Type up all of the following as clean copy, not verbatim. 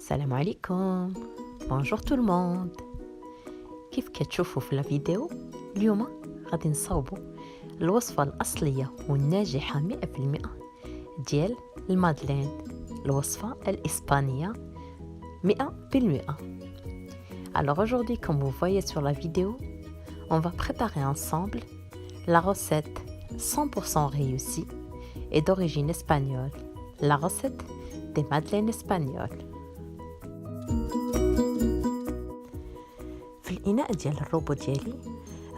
السلام عليكم. بونجور تو الموند. كيف كتشوفوا في الفيديو اليوم غادي نصاوبوا الوصفة الأصلية والناجحة 100% ديال المادلين، الوصفة الإسبانية 100%. Alors aujourd'hui, comme vous voyez sur la vidéo, on va préparer ensemble la recette 100% réussie et d'origine espagnole, la recette des madeleines espagnoles. في الإناء ديال الروبو ديالي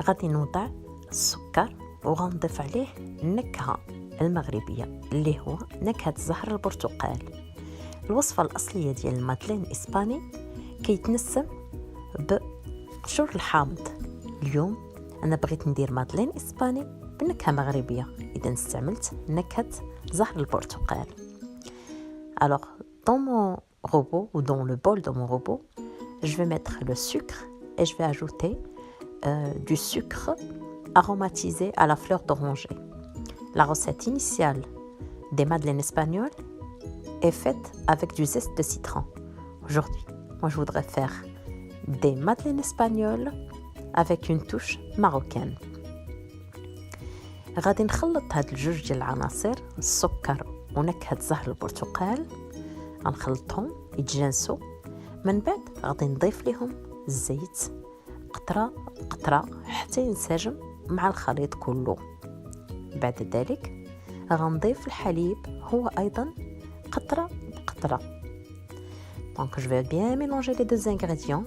غادي نوضع السكر وغنضيف عليه النكهة المغربية اللي هو نكهة زهر البرتقال. الوصفة الأصلية ديال المادلين الإسباني كيتنسم بقشور الحامض. اليوم أنا بغيت ندير مادلين إسباني بنكهة مغربية، إذا استعملت نكهة زهر البرتقال. Alors, dans mon robot ou dans le bol de mon robot, je vais mettre le sucre et je vais ajouter du sucre aromatisé à la fleur d'oranger. La recette initiale des madeleines espagnoles est faite avec du zeste de citron. Aujourd'hui, moi je voudrais faire des madeleines espagnoles avec une touche marocaine. غادي نخلط هاد الجوج ديال العناصر، السكر ونكهة زهر البرتقال، غنخلطهم يتجانسوا. من بعد غادي نضيف لهم الزيت قطرة قطرة حتى ينسجم مع الخليط كله. بعد ذلك غنضيف الحليب هو أيضا قطرة بقطرة. Donc je vais bien mélanger les deux ingrédients.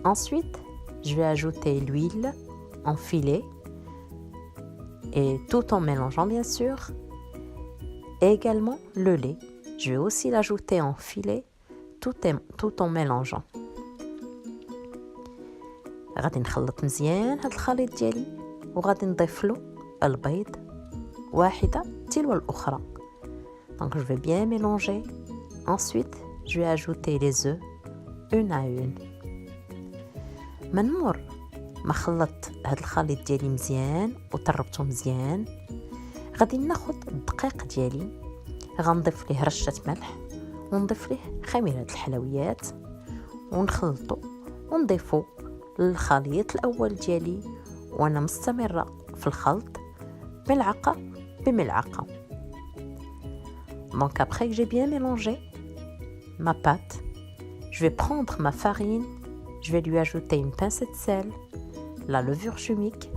Ensuite, je vais ajouter l'huile en filet et tout en mélangeant bien sûr. Et également le lait. Je vais aussi l'ajouter en filet tout en mélangeant. غادي نخلط مزيان هاد الخليط ديالي وغادي نضيف له البيض واحدة تلو الأخرى. Donc je vais bien mélanger. Ensuite, je vais ajouter les œufs une à une. من مور ما خلطت هاد الخليط ديالي مزيان وطربته مزيان، غادي ناخد الدقيق ديالي، غنضيف ليه رشة ملح ونضيف ليه خميرة الحلويات ونخلطه ونضيفه للخليط الأول ديالي، وأنا مستمرة في الخلط ملعقة بملعقة. Donc après que j'ai bien mélangé ma pâte, je vais prendre ma farine, je vais lui ajouter une pincée de sel, la levure chimique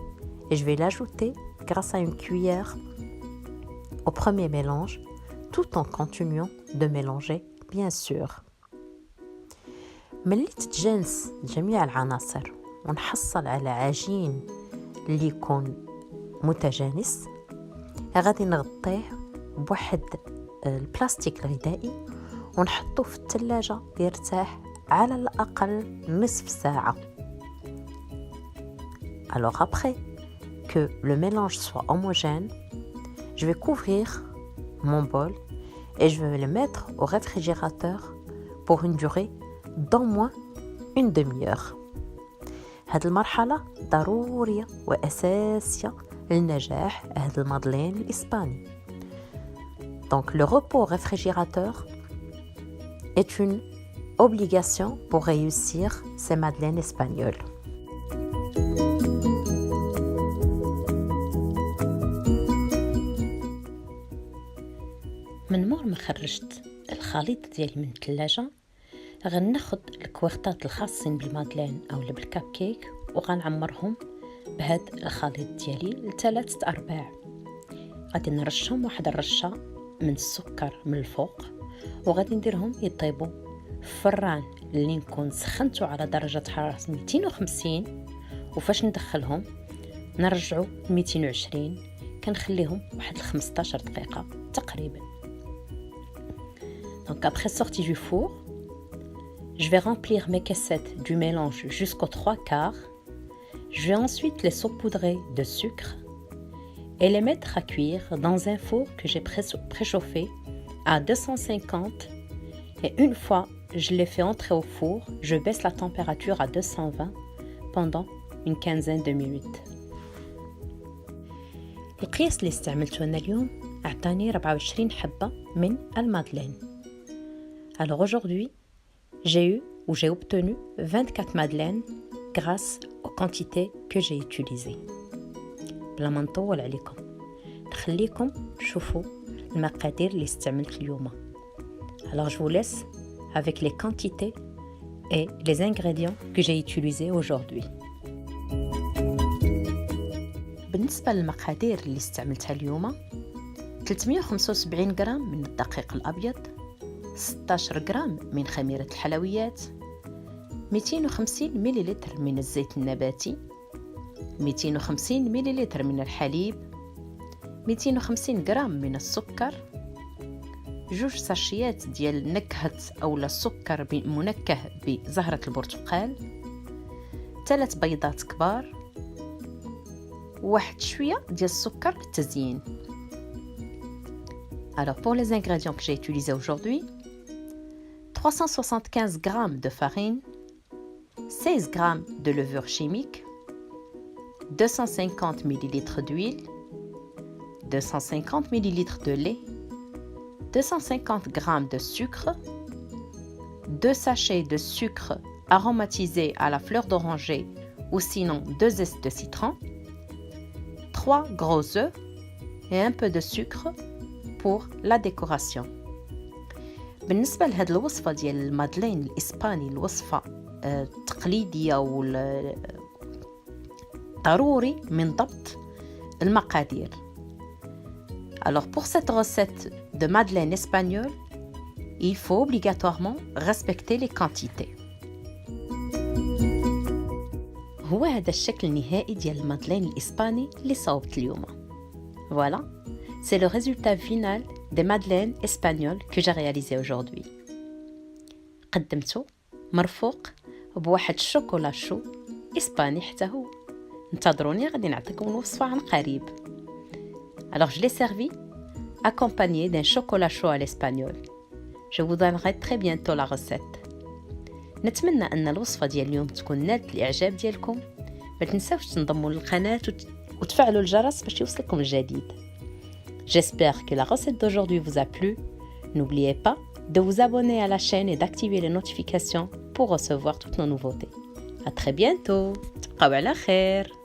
et je vais l'ajouter grâce à une cuillère au premier mélange, tout en continuant de mélanger bien sûr. ملي تتجانس جميع العناصر ونحصل على عجين اللي يكون متجانس، غادي نغطيه بواحد البلاستيك الغذائي ونحطه في الثلاجة يرتاح على الأقل نصف ساعة. Alors après que le mélange soit homogène, je vais couvrir mon bol et je vais le mettre au réfrigérateur pour une durée d'au moins une demi-heure. هاد المرحلة ضرورية وأساسية لنجاح هاد المادلين الإسباني. Donc le repos au réfrigérateur est une obligation pour réussir ces madeleines espagnoles. من مور ما خرجت الخليط ديالي من الثلاجة، غناخد الكوارتات الخاصين بالمادلين او بالكاب كيك وغنعمرهم بهاد الخليط ديالي ل3 أرباع. غادي نرشهم واحد الرشة من السكر من الفوق وغادي نديرهم يطيبوا في فران اللي نكون سخنته على درجة حرارة 250. وفاش ندخلهم نرجعوا 220، كنخليهم واحد 15 دقيقة تقريبا. Donc après sortie du four, je vais remplir mes caissettes du mélange jusqu'aux 3/4. Je vais ensuite les saupoudrer de sucre et les mettre à cuire dans un four que j'ai préchauffé à 250. Et une fois je les fais entrer au four, je baisse la température à 220 pendant une quinzaine de minutes. القياس اللي استعملته أنا اليوم أعطاني 24 حبة من المادلين. Alors aujourd'hui, j'ai obtenu 24 madeleines grâce aux quantités que j'ai utilisées. بلا ما نطول عليكم نخليكم تشوفوا المقادير اللي استعملت اليوم. Alors je vous laisse avec les quantités et les ingrédients que j'ai utilisés aujourd'hui. بالنسبة للمقادير اللي استعملتها اليوم 375 غرام من الدقيق الأبيض، 16 غرام من خميرة الحلويات، 250 مليلتر من الزيت النباتي، 250 مليلتر من الحليب، 250 غرام من السكر، 2 ساشيات ديال نكهة أو السكر منكه بزهرة البرتقال، 3 بيضات كبار، واحد شوية ديال السكر للتزيين. Alors pour les ingrédients que j'ai utilisés aujourd'hui, 375 g de farine, 16 g de levure chimique, 250 ml d'huile, 250 ml de lait, 250 g de sucre, 2 sachets de sucre aromatisé à la fleur d'oranger ou sinon 2 zestes de citron, 3 gros œufs et un peu de sucre pour la décoration. بالنسبة لهاد الوصفة ديال المادلين الإسباني، الوصفة تقليدية ضروري من ضبط المقادير. Alors pour cette recette de madeleine espagnole, il faut obligatoirement respecter les quantités. هو هذا الشكل النهائي ديال المادلين الإسباني اللي صاوبت اليوم. Voilà, c'est le résultat final des madeleines espagnoles que j'ai réalisées aujourd'hui. قدمته مرفوق بواحد الشوكولا شو إسباني حتى هو. انتظروني غادي نعطيكم الوصفة عن قريب. Alors je l'ai servi accompagné d'un chocolat chaud à l'espagnol. Je vous donnerai très bientôt la recette. نتمنى أن الوصفة ديال اليوم تكون نالت الإعجاب ديالكم. ما تنساوش تنضموا للقناة وتفعلوا الجرس باش يوصلكم الجديد. J'espère que la recette d'aujourd'hui vous a plu. N'oubliez pas de vous abonner à la chaîne et d'activer les notifications pour recevoir toutes nos nouveautés. À très bientôt. تبقاو على خير.